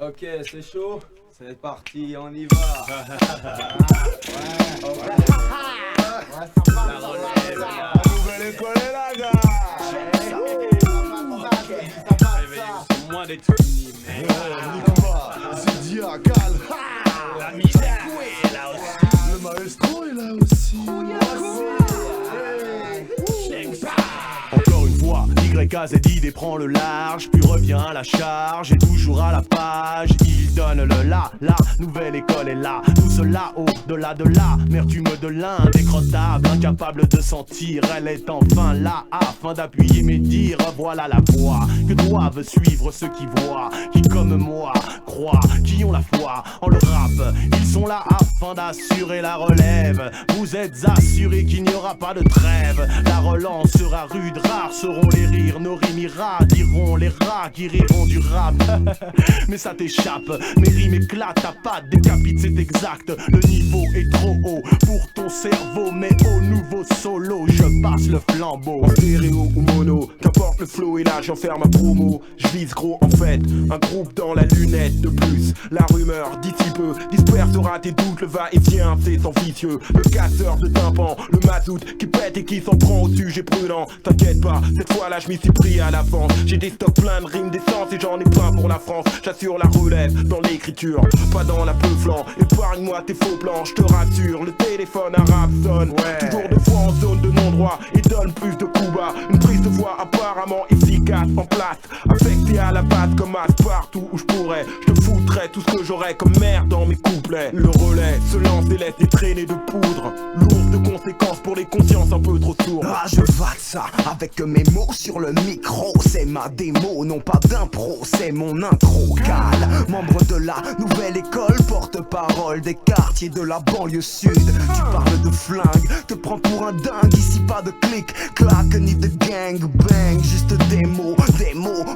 Ok, c'est chaud. C'est parti, on y va. La relève, la nouvelle école est là, gars. C'est moins d'être fini, mais Nicolas, Zidia, Cal. la misère est là aussi. Le maestro est là aussi. Encore une fois, YKZID prend le large, puis revient à la charge, et toujours à la page. Il donne le la nouvelle école est là. Tout cela au-delà de l'amertume de l'indécrottable, incapable de sentir, elle est enfin là, afin d'appuyer mes dires. Voilà la voie que doivent suivre ceux qui voient, qui comme moi croient, qui ont la foi en le rap. Ils sont là afin d'assurer la relève. Vous êtes assurés qu'il n'y aura pas de trêve. La relance sera rude, rares seront les rires. Nos rimes irradieront les rats qui riront du rap. Mais ça t'échappe, mes rimes éclatent. Ta patte décapite, c'est exact. Le niveau est trop haut pour ton cerveau, mais au nouveau solo, je passe le flambeau. En stéréo ou mono, qu'importe le flow, et là j'enferme ma promo. Je vise gros en fait, un groupe dans la lunette de plus. La rumeur d'ici peu dispersera tes doutes. Le va-et-vient, c'est sans vicieux. Le casseur de tympan, le mazout qui pète et qui s'en prend au sujet prudent. T'inquiète pas, cette fois-là je m'y suis pris à l'avance. J'ai des stocks plein de rimes d'essence et j'en ai plein pour la France. J'assure la relève dans l'écriture, pas dans la peuflant. Épargne-moi tes faux plans, je te rassure. Le téléphone arabe sonne, toujours deux fois en zone de non-droit et donne plus de coups bas. Une prise de voix apparemment efficace en place, affectée à la base comme as partout où je pourrais. Je te foutrais tout ce que j'aurais comme merde dans mes couplets. Le relais se lance et laisse des traînées de poudre, lourdes de conséquences pour les consciences un peu trop sourdes. Ah, je vague ça avec mes mots sur le micro. C'est ma démo, non pas d'impro, c'est mon intro. Cal, membre de la nouvelle école, porte-parole des quartiers de la banlieue sud. Tu parles de flingue, te prends pour un dingue. Ici pas de clic, claque ni de gang bang. Juste des mots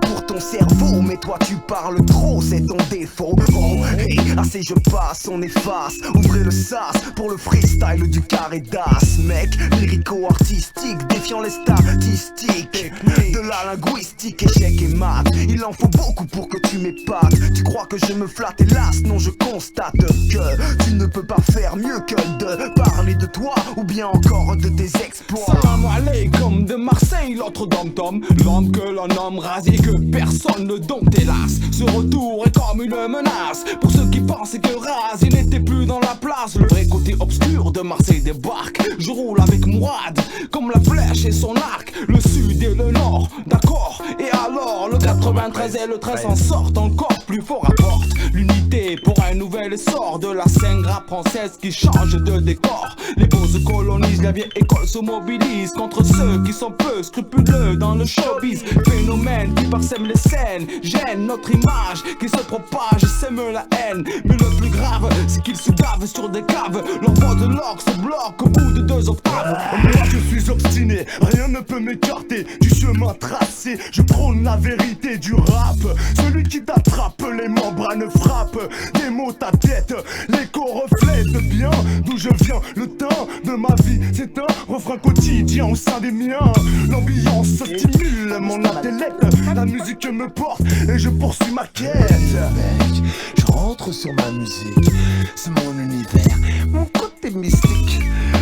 pour ton cerveau. Mais toi tu parles trop, c'est ton défaut. Oh hey, assez je passe, on efface. Ouvrez le sas pour le freestyle du carré d'as. Mec, lyrico-artistique, défiant les statistiques de la linguistique, échec et maths. Il en faut beaucoup pour que tu m'épates. Tu crois que je me flatte, hélas non, je constate que tu ne peux pas faire mieux que de parler de toi ou bien encore de tes exploits. Salam alaikum de Marseille, l'autre dom-tom, l'homme que l'on nomme rasé, que personne ne dompte hélas. Ce retour est comme une menace pour ceux qui pensaient que Raz il n'était plus dans la place. Le vrai côté obscur de Marseille débarque. Je roule avec Mourad comme la flèche et son arc. Le sud et le nord, d'accord. Et alors le 93 et le 13 en sortent encore plus fort. Apporte l'unité pour un nouvel essor de la scène rap française qui change de décor. Les beaux se colonisent, la vieille école se mobilise contre ceux qui sont peu scrupuleux dans le showbiz. Phénomène qui parsème les scènes, gêne notre image qui se propage, sème la haine. Mais le plus grave, c'est qu'ils se gavent sur des caves. Leur voix de l'orgue se bloque au bout de 2 octaves. Moi je suis obstiné, rien ne peut m'écarter du chemin tracé. Je prône la vérité du rap. Celui qui t'attrape les membranes frappe. Des mots ta tête, l'écho reflète bien d'où je viens. Le temps de ma vie, c'est un refrain quotidien au sein des miens. L'ambiance stimule mon intellect. La musique me porte et je poursuis ma quête. Mec, je rentre sur ma musique, c'est mon univers, mon côté mystique.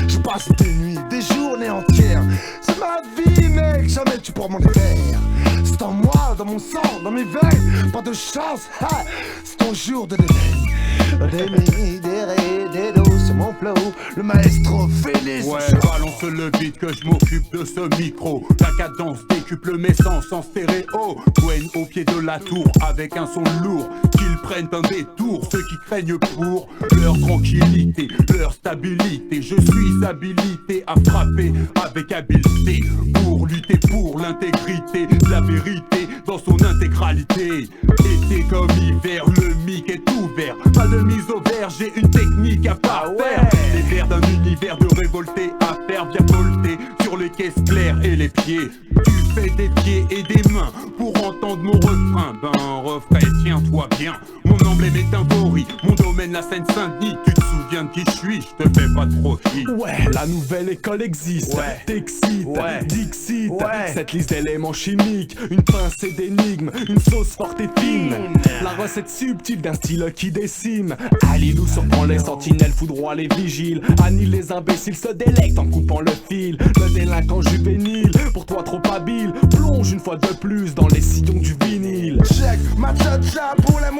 Je passe des nuits, des journées entières. C'est ma vie, mec, jamais tu pourras m'en défaire. C'est en moi, dans mon sang, dans mes veines. Pas de chance, ah, c'est ton jour de l'éveil. Des mi, des ré, des do, c'est mon flow. Le maestro Félix. Ouais, balance le beat que je m'occupe de ce micro. La cadence décuple mes sens en stéréo. Gwen au pied de la tour avec un son lourd. Qu'ils prennent un détour, ceux qui craignent pour leur tranquillité, leur stabilité. Je suis habilité à frapper avec habileté pour lutter pour l'intégrité de la vérité dans son intégralité. Été comme hiver, le mic est ouvert. Pas de mise au vert, j'ai une technique à parfaire. Les vers d'un univers de révolté à faire bien volter sur les caisses claires et les pieds. Tu fais des pieds et des mains pour entendre t'entendre mon refrain. Ben refrain, tiens-toi bien. Mon emblème est un gorille, mon domaine la Seine-Saint-Denis. Tu te souviens de qui je suis, je te fais pas trop chier. Ouais, la nouvelle école existe, t'excite, Dixit, cette liste d'éléments chimiques, une pincée d'énigmes, une sauce forte et fine, la recette subtile d'un style qui décime. Alilou surprend les sentinelles, foudroie les vigiles, annule les imbéciles, se délecte en coupant le fil. Le délinquant juvénile, pour toi trop habile, plonge une fois de plus dans les sillons du vinyle. Check, ma cha-cha pour les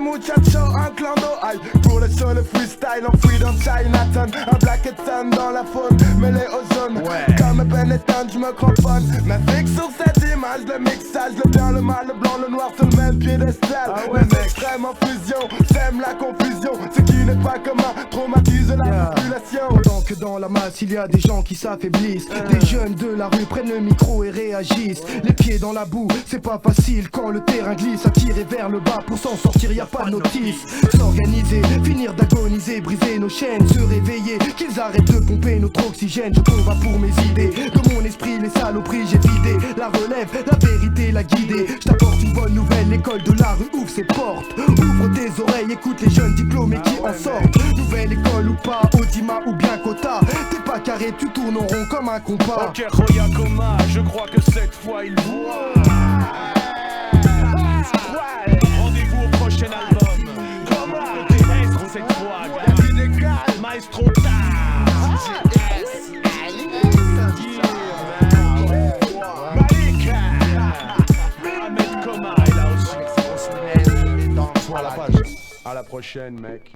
muchachos, un clando, aïe, pour le show, le freestyle, on free dans Chinatown, un black et tan dans la faune, mêlé aux zones, comme Benetton, je me cramponne, mais fixe sur cette image, le mixage, le bien, le mal, le blanc, le noir sur le même piédestal, les extrêmes en fusion, sème la confusion, ce qui n'est pas commun, traumatise la population. Pendant que dans la masse il y a des gens qui s'affaiblissent, des jeunes de la rue prennent le micro et réagissent, les pieds dans la boue, c'est pas facile quand le terrain glisse, à tirer vers le bas pour s'en sortir y a pas de notice. S'organiser, finir d'agoniser, briser nos chaînes, se réveiller, qu'ils arrêtent de pomper notre oxygène. Je combat pour mes idées, de mon esprit les saloperies j'ai vidé, la relève, la vérité, la guidée. Je t'apporte une bonne nouvelle, l'école de la rue ouvre ses portes. Ouvre tes oreilles, écoute les jeunes diplômés qui en sortent. Nouvelle école ou pas, Audima ou bien Kota, t'es pas carré, tu tournes en rond comme un compas. Ok, Roya Koma, je crois que cette fois il voit. Rendez-vous au prochain album. Comment côté Maestro cette fois, Maestro Malika, Ahmed Koma est là aussi. À la prochaine, mec.